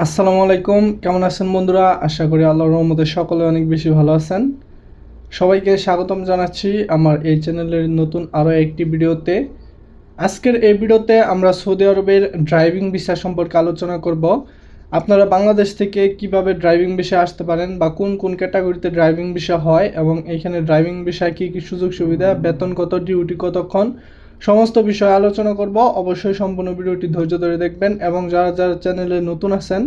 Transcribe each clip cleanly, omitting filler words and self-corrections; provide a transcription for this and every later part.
আসসালামু আলাইকুম, কেমন আছেন বন্ধুরা? আশা করি আল্লাহর রহমতে সকলে অনেক বেশি ভালো আছেন। সবাইকে স্বাগতম জানাচ্ছি আমার এই চ্যানেলের নতুন আরও একটি ভিডিওতে। আজকের এই ভিডিওতে আমরা সৌদি আরবের ড্রাইভিং ভিসা সম্পর্কে আলোচনা করব। আপনারা বাংলাদেশ থেকে কিভাবে ড্রাইভিং ভিসা আসতে পারেন বা কোন কোন ক্যাটাগরিতে ড্রাইভিং ভিসা হয় এবং এইখানে ড্রাইভিং ভিসায় কী কী সুযোগ সুবিধা, বেতন কত, ডিউটি কতক্ষণ, সমস্ত বিষয়ে আলোচনা করব। অবশ্যই সম্পূর্ণ ভিডিওটি ধৈর্য ধরে দেখবেন এবং যারা যারা চ্যানেলে নতুন আছেন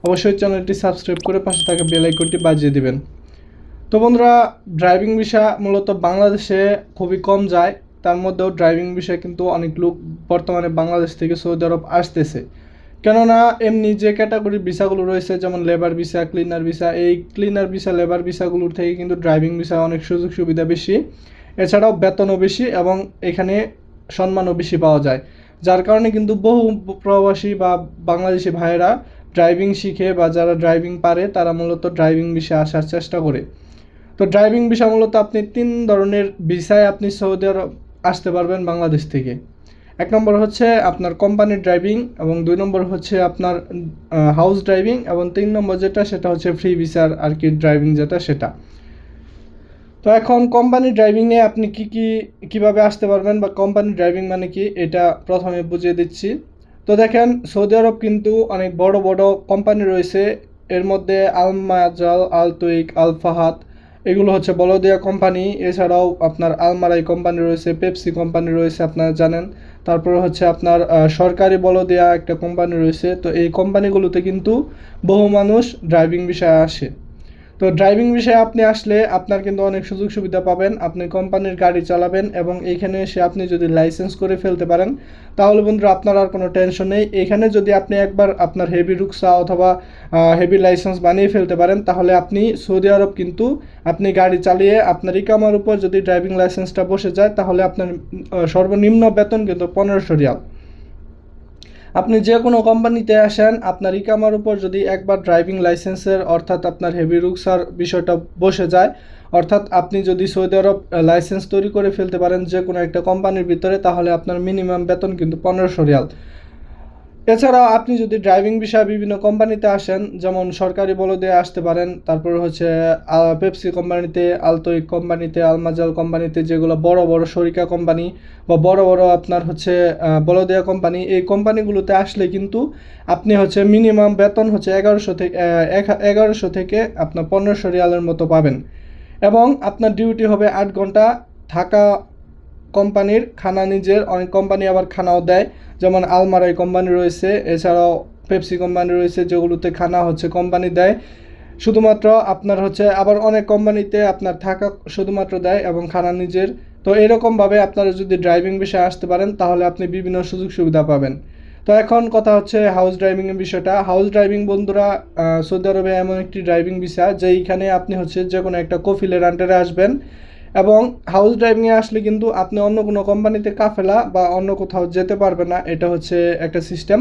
অবশ্যই চ্যানেলটি সাবস্ক্রাইব করে পাশে থাকা বেল আইকনটি বাজিয়ে দিবেন। তো বন্ধুরা, ড্রাইভিং ভিসা মূলত বাংলাদেশে খুবই কম যায়, তার মধ্যেও ড্রাইভিং ভিসা কিন্তু অনেক লোক বর্তমানে বাংলাদেশ থেকে সৌদি আরব আসতেছে। কেননা এমনি যে ক্যাটাগরির ভিসাগুলো রয়েছে, যেমন লেবার ভিসা, ক্লিনার ভিসা, এই ক্লিনার ভিসা, লেবার ভিসাগুলোর থেকে কিন্তু ড্রাইভিং ভিসা অনেক সুযোগ সুবিধা বেশি, এছাড়াও বেতনও বেশি এবং এখানে সম্মানও বেশি পাওয়া যায়। যার কারণে কিন্তু বহু প্রবাসী বা বাংলাদেশি ভাইয়েরা ড্রাইভিং শিখে বা যারা ড্রাইভিং পারে তারা মূলত ড্রাইভিং ভিসা আসার চেষ্টা করে। তো ড্রাইভিং ভিসা মূলত আপনি 3 ধরনের ভিসায় আপনি সৌদি আরব আসতে পারবেন বাংলাদেশ থেকে। 1 নম্বর হচ্ছে আপনার কোম্পানির ড্রাইভিং এবং 2 নম্বর হচ্ছে আপনার হাউস ড্রাইভিং এবং 3 নম্বর যেটা সেটা হচ্ছে ফ্রি ভিসার আর কি ড্রাইভিং যেটা সেটা। তো এখন কোম্পানি ড্রাইভিংয়ে আপনি কিভাবে আসতে পারবেন বা কোম্পানি ড্রাইভিং মানে কি এটা প্রথমে বুঝিয়ে দিচ্ছি। তো দেখেন, সৌদি আরব কিন্তু অনেক বড় বড় কোম্পানি রয়েছে। এর মধ্যে আল মাজাল, আল তুইক, আল ফাহাদ এগুলো হচ্ছে বলদিয়া কোম্পানি। এছাড়াও আপনার আলমারাই কোম্পানি রয়েছে, পেপসি কোম্পানি রয়েছে আপনারা জানেন। তারপরে হচ্ছে আপনার সরকারি বলদিয়া একটা কোম্পানি রয়েছে। তো এই কোম্পানিগুলোতে কিন্তু বহু মানুষ ড্রাইভিং বিষয়ে আসে। তো ড্রাইভিং বিষয়ে আপনি আসলে আপনার কিন্তু অনেক সুযোগ সুবিধা পাবেন। আপনি কোম্পানির গাড়ি চালাবেন এবং এইখানে এসে আপনি যদি লাইসেন্স করে ফেলতে পারেন তাহলে বন্ধুরা আপনার আর কোনো টেনশন নেই। এখানে যদি আপনি একবার আপনার হেভি রুকসা অথবা হেভি লাইসেন্স বানিয়ে ফেলতে পারেন তাহলে আপনি সৌদি আরব কিন্তু আপনি গাড়ি চালিয়ে আপনার ইকামার উপর যদি ড্রাইভিং লাইসেন্সটা বসে যায় তাহলে আপনার সর্বনিম্ন বেতন কিন্তু 1500 রিয়াল। আপনি যে কোনো কোম্পানিতে আসেন, আপনার ইকামার উপর যদি একবার ড্রাইভিং লাইসেন্সের অর্থাৎ আপনার হেভি রুকসার বিষয়টা বসে যায়, অর্থাৎ আপনি যদি সৌদি আরব লাইসেন্স তৈরি করে ফেলতে পারেন যে কোনো একটা কোম্পানির ভিতরে, তাহলে আপনার মিনিমাম বেতন কিন্তু 1500 রিয়াল। এছাড়াও আপনি যদি ড্রাইভিং বিষয়ে বিভিন্ন কোম্পানিতে আসেন, যেমন সরকারি বলদে আসতে পারেন, তারপর হচ্ছে পেপসি কোম্পানিতে, আলতোইক কোম্পানিতে, আলমাজাল কোম্পানিতে, যেগুলো বড় বড় শরিকা কোম্পানি বা বড় বড় আপনার হচ্ছে বলদিয়া কোম্পানি, এই কোম্পানিগুলোতে আসলে কিন্তু আপনি হচ্ছে মিনিমাম বেতন হচ্ছে 1100 থেকে আপনার 1500 রিয়ালের মতো পাবেন এবং আপনার ডিউটি হবে 8 ঘন্টা থাকা। কোম্পানির খানা নিজের, অনেক কোম্পানি আবার খানাও দেয়, যেমন আলমারাই কোম্পানি রয়েছে, এছাড়াও পেপসি কোম্পানি রয়েছে যেগুলোতে খানা হচ্ছে কোম্পানি দেয় শুধুমাত্র। আপনার হচ্ছে আবার অনেক কোম্পানিতে আপনার থাকা শুধুমাত্র দেয় এবং খানা নিজের। তো এরকমভাবে আপনারা যদি ড্রাইভিং বিষয়ে আসতে পারেন তাহলে আপনি বিভিন্ন সুযোগ সুবিধা পাবেন। তো এখন কথা হচ্ছে হাউস ড্রাইভিংয়ের বিষয়টা। হাউস ড্রাইভিং বন্ধুরা সৌদি আরবে এমন একটি ড্রাইভিং ভিসা যেইখানে আপনি হচ্ছে যে কোনো একটা কফিলের আন্ডারে আসবেন এবং হাউস ড্রাইভিংয়ে আসলে কিন্তু আপনি অন্য কোনো কোম্পানিতে কাফেলা বা অন্য কোথাও যেতে পারবেন না, এটা হচ্ছে একটা সিস্টেম।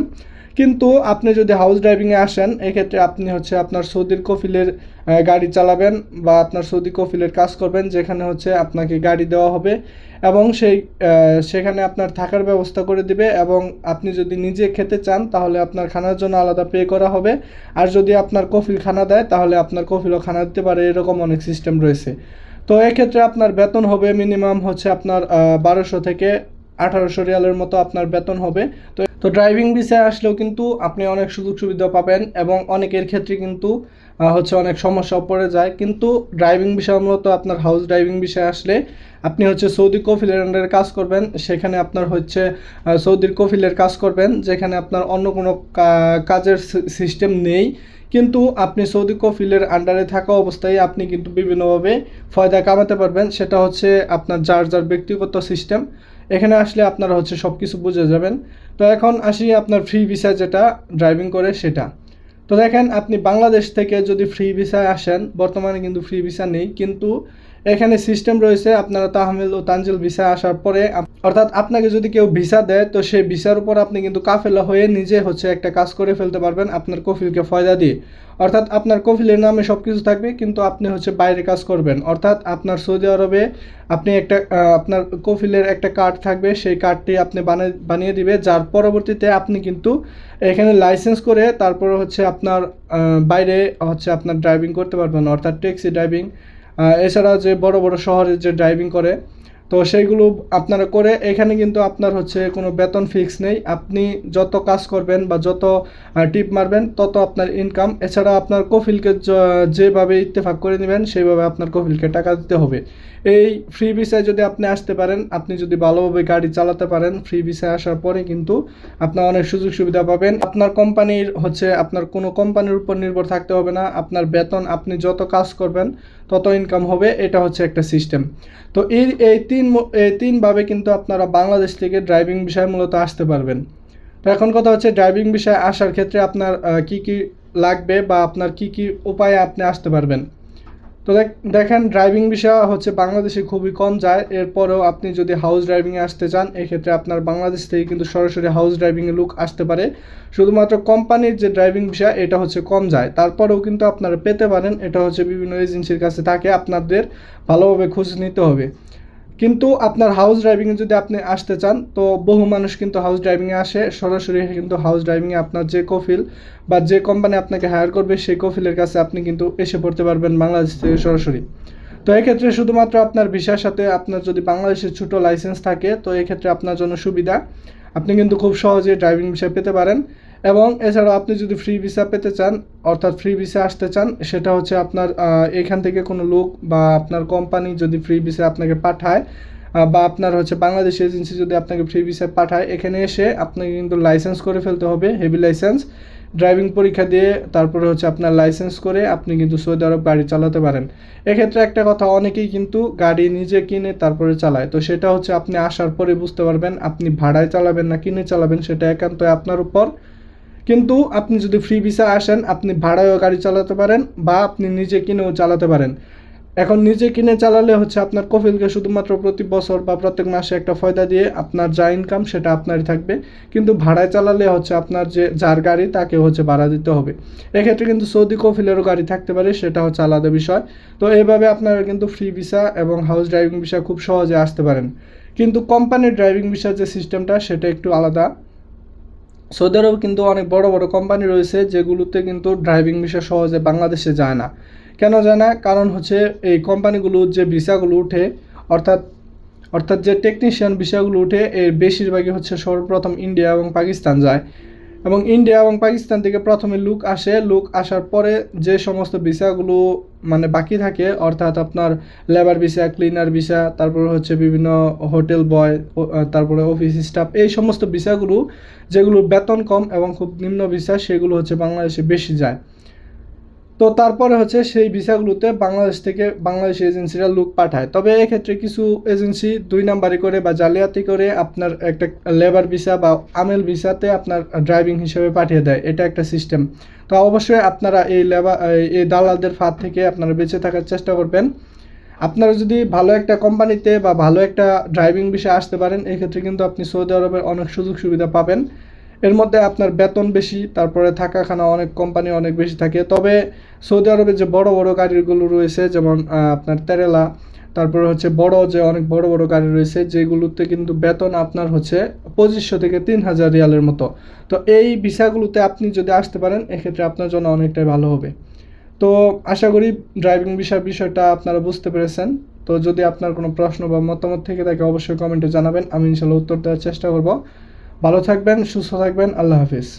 কিন্তু আপনি যদি হাউস ড্রাইভিংয়ে আসেন এক্ষেত্রে আপনি হচ্ছে আপনার সৌদির কফিলের গাড়ি চালাবেন বা আপনার সৌদি কফিলের কাজ করবেন, যেখানে হচ্ছে আপনাকে গাড়ি দেওয়া হবে এবং সেখানে আপনার থাকার ব্যবস্থা করে দিবে এবং আপনি যদি নিজে খেতে চান তাহলে আপনার খানার জন্য আলাদা পে করা হবে। আর যদি আপনার কফিল খানা দেয় তাহলে আপনার কফিলও খানা দিতে পারে, এরকম অনেক সিস্টেম রয়েছে। তো এক্ষেত্রে আপনার বেতন হবে মিনিমাম হচ্ছে আপনার 1200 থেকে 1800 রিয়ালের মতো আপনার বেতন হবে। তো ড্রাইভিং ভিসায় আসলেও কিন্তু আপনি অনেক সুযোগ সুবিধা পাবেন এবং অনেকের ক্ষেত্রে কিন্তু হচ্ছে অনেক সমস্যা পড়ে যায়। কিন্তু ড্রাইভিং ভিসা মূলত আপনার হাউস ড্রাইভিং ভিসায় আসলে আপনি হচ্ছে সৌদি কফিলের আন্ডারে কাজ করবেন, সেখানে আপনার হচ্ছে সৌদির কফিলের কাজ করবেন, যেখানে আপনার অন্য কোনো কাজের সিস্টেম নেই। কিন্তু আপনি সৌদি কফিলের আন্ডারে থাকা অবস্থায় আপনি কিন্তু বিভিন্নভাবে ফায়দা কামাতে পারবেন, সেটা হচ্ছে আপনার যার যার ব্যক্তিগত সিস্টেম। এখানে আসলে আপনারা হচ্ছে সব কিছু বুঝে যাবেন। তো এখন আসি আপনার ফ্রি ভিসা যেটা ড্রাইভিং করে সেটা। তো দেখেন, আপনি বাংলাদেশ থেকে যদি ফ্রি ভিসায় আসেন, বর্তমানে কিন্তু ফ্রি ভিসা নেই, কিন্তু এখানে সিস্টেম রয়েছে, আপনারা তাহমিল ও তানজিল ভিসা আসার পরে অর্থাৎ আপনাকে যদি কেউ ভিসা দেয় তো সেই ভিসার উপর আপনি কিন্তু কাফেলা হয়ে নিজে হচ্ছে একটা কাজ করে ফেলতে পারবেন আপনার কফিলকে ফয়দা দিয়ে। অর্থাৎ আপনার কফিলের নামে সব কিছু থাকবে, কিন্তু আপনি হচ্ছে বাইরে কাজ করবেন। অর্থাৎ আপনার সৌদি আরবে আপনি একটা আপনার কফিলের একটা কার্ড থাকবে, সেই কার্ডটি আপনি বানিয়ে দিবে, যার পরবর্তীতে আপনি কিন্তু এখানে লাইসেন্স করে তারপরে হচ্ছে আপনার বাইরে হচ্ছে আপনার ড্রাইভিং করতে পারবেন, অর্থাৎ ট্যাক্সি ড্রাইভিং। এছাড়া যে বড় বড় শহরে যে ড্রাইভিং করে তো সেইগুলো আপনারা করে, এখানে কিন্তু আপনার হচ্ছে কোনো বেতন ফিক্স নেই। আপনি যত কাজ করবেন বা যত টিপ মারবেন তত আপনার ইনকাম। এছাড়া আপনার কফিলকে যেভাবে ইত্তেফাক করে নেবেন সেইভাবে আপনার কফিলকে টাকা দিতে হবে। এই ফ্রি ভিসায় যদি আপনি আসতে পারেন, আপনি যদি ভালোভাবে গাড়ি চালাতে পারেন, ফ্রি ভিসায় আসার পরে কিন্তু আপনার অনেক সুযোগ সুবিধা পাবেন। আপনার কোম্পানির হচ্ছে আপনার কোনো কোম্পানির উপর নির্ভর থাকতে হবে না। আপনার বেতন আপনি যত কাজ করবেন তত ইনকাম হবে, এটা হচ্ছে একটা সিস্টেম। তো এই তিনভাবে কিন্তু আপনারা বাংলাদেশ থেকে ড্রাইভিং বিষয়ে মূলত আসতে পারবেন। তো এখন কথা হচ্ছে ড্রাইভিং বিষয়ে আসার ক্ষেত্রে আপনার কি কি লাগবে বা আপনার কি কি উপায়ে আপনি আসতে পারবেন। তো দেখেন, ড্রাইভিং বিষয় হচ্ছে বাংলাদেশে খুবই কম যায়। এরপরেও আপনি যদি হাউস ড্রাইভিংয়ে আসতে চান, এক্ষেত্রে আপনার বাংলাদেশ থেকে কিন্তু সরাসরি হাউস ড্রাইভিংয়ে লোক আসতে পারে। শুধুমাত্র কোম্পানির যে ড্রাইভিং বিষয় এটা হচ্ছে কম যায়, তারপরেও কিন্তু আপনারা পেতে পারেন। এটা হচ্ছে বিভিন্ন এজেন্সির কাছে থাকে, আপনাদের ভালোভাবে খোঁজ নিতে হবে। কিন্তু আপনার হাউস ড্রাইভিংয়ে যদি আপনি আসতে চান তো বহু মানুষ কিন্তু হাউস ড্রাইভিংয়ে আসে সরাসরি। কিন্তু হাউস ড্রাইভিংয়ে আপনার যে কফিল বা যে কোম্পানি আপনাকে হায়ার করবে সেই কফিলের কাছে আপনি কিন্তু এসে পড়তে পারবেন বাংলাদেশ থেকে সরাসরি। তো এক্ষেত্রে শুধুমাত্র আপনার ভিসার সাথে আপনার যদি বাংলাদেশের ছোটো লাইসেন্স থাকে তো এক্ষেত্রে আপনার জন্য সুবিধা, আপনি কিন্তু খুব সহজে ড্রাইভিং ভিসা পেতে পারেন। এবং এছাড়াও আপনি যদি ফ্রি ভিসা পেতে চান, অর্থাৎ ফ্রি ভিসা আসতে চান, সেটা হচ্ছে আপনার এখান থেকে কোনো লোক বা আপনার কোম্পানি যদি ফ্রি ভিসা আপনাকে পাঠায় বা আপনার হচ্ছে বাংলাদেশ এজেন্সি যদি আপনাকে ফ্রি ভিসা পাঠায়, এখানে এসে আপনাকে কিন্তু লাইসেন্স করে ফেলতে হবে, হেভি লাইসেন্স। ড্রাইভিং পরীক্ষা দিয়ে তারপরে হচ্ছে আপনার লাইসেন্স করে আপনি কিন্তু সৌদি আরব গাড়ি চালাতে পারেন। এক্ষেত্রে একটা কথা, অনেকেই কিন্তু গাড়ি নিজে কিনে তারপরে চালায়, তো সেটা হচ্ছে আপনি আসার পরে বুঝতে পারবেন আপনি ভাড়ায় চালাবেন না কিনে চালাবেন, সেটা একান্ত আপনার উপর। কিন্তু আপনি যদি ফ্রি ভিসা আসেন, আপনি ভাড়ায়ও গাড়ি চালাতে পারেন বা আপনি নিজে কিনেও চালাতে পারেন। এখন নিজে কিনে চালালে হচ্ছে আপনার কফিলকে শুধুমাত্র প্রতি বছর বা প্রত্যেক মাসে একটা ফয়দা দিয়ে আপনার যা ইনকাম সেটা আপনারই থাকবে। কিন্তু ভাড়ায় চালালে হচ্ছে আপনার যে যার গাড়ি তাকে হচ্ছে ভাড়া দিতে হবে। এক্ষেত্রে কিন্তু সৌদি কফিলেরও গাড়ি থাকতে পারে, সেটা হচ্ছে আলাদা বিষয়। তো এইভাবে আপনারা কিন্তু ফ্রি ভিসা এবং হাউস ড্রাইভিং ভিসা খুব সহজে আসতে পারেন। কিন্তু কোম্পানির ড্রাইভিং ভিসার যে সিস্টেমটা সেটা একটু আলাদা। সৌদি আরবে কিন্তু অনেক বড় বড় কোম্পানি রয়েছে যেগুলোতে কিন্তু ড্রাইভিং ভিসা সহজে বাংলাদেশে যায় না। কেন যায় না? কারণ হচ্ছে এই কোম্পানিগুলো যে ভিসাগুলো উঠে, অর্থাৎ অর্থাৎ যে টেকনিশিয়ান ভিসাগুলো উঠে এর বেশিরভাগই হচ্ছে সর্বপ্রথম ইন্ডিয়া এবং পাকিস্তান যায়। এবং ইন্ডিয়া এবং পাকিস্তান থেকে প্রথমে লোক আসে, লোক আসার পরে যে সমস্ত ভিসাগুলো মানে বাকি থাকে, অর্থাৎ আপনার লেবার ভিসা, ক্লিনার ভিসা, তারপরে হচ্ছে বিভিন্ন হোটেল বয়, তারপরে অফিস স্টাফ, এই সমস্ত ভিসাগুলো যেগুলো বেতন কম এবং খুব নিম্ন ভিসা সেগুলো হচ্ছে বাংলাদেশে বেশি যায়। তো তারপরে হচ্ছে সেই ভিসাগুলোতে বাংলাদেশ থেকে বাংলাদেশ এজেন্সিরা লোক পাঠায়। তবে এক্ষেত্রে কিছু এজেন্সি দুই নাম্বারি করে বা জালিয়াতি করে আপনার একটা লেবার ভিসা বা আমেল ভিসাতে আপনার ড্রাইভিং হিসেবে পাঠিয়ে দেয়, এটা একটা সিস্টেম। তো অবশ্যই আপনারা এই দালালদের ফাঁদ থেকে আপনারা বেঁচে থাকার চেষ্টা করবেন। আপনারা যদি ভালো একটা কোম্পানিতে বা ভালো একটা ড্রাইভিং ভিসা আসতে পারেন, এক্ষেত্রে কিন্তু আপনি সৌদি আরবের অনেক সুযোগ সুবিধা পাবেন। এর মধ্যে আপনার বেতন বেশি, তারপরে থাকা খানা অনেক কোম্পানি অনেক বেশি থাকে। তবে সৌদি আরবে যে বড় বড় গাড়িগুলো রয়েছে, যেমন আপনার তেরেলা, তারপরে হচ্ছে যে অনেক বড় বড় গাড়ি রয়েছে যেগুলোতে কিন্তু বেতন আপনার হচ্ছে 2500 থেকে 3000 রিয়ালের মতো। তো এই ভিসাগুলোতে আপনি যদি আসতে পারেন এক্ষেত্রে আপনার জন্য অনেকটাই ভালো হবে। তো আশা করি ড্রাইভিং বিষয়টা আপনারা বুঝতে পেরেছেন। তো যদি আপনার কোনো প্রশ্ন বা মতামত থেকে থাকে অবশ্যই কমেন্টে জানাবেন, আমি ইনশাল্লাহ উত্তর দেওয়ার চেষ্টা করব। ভালো থাকবেন, সুস্থ থাকবেন, আল্লাহ হাফিজ।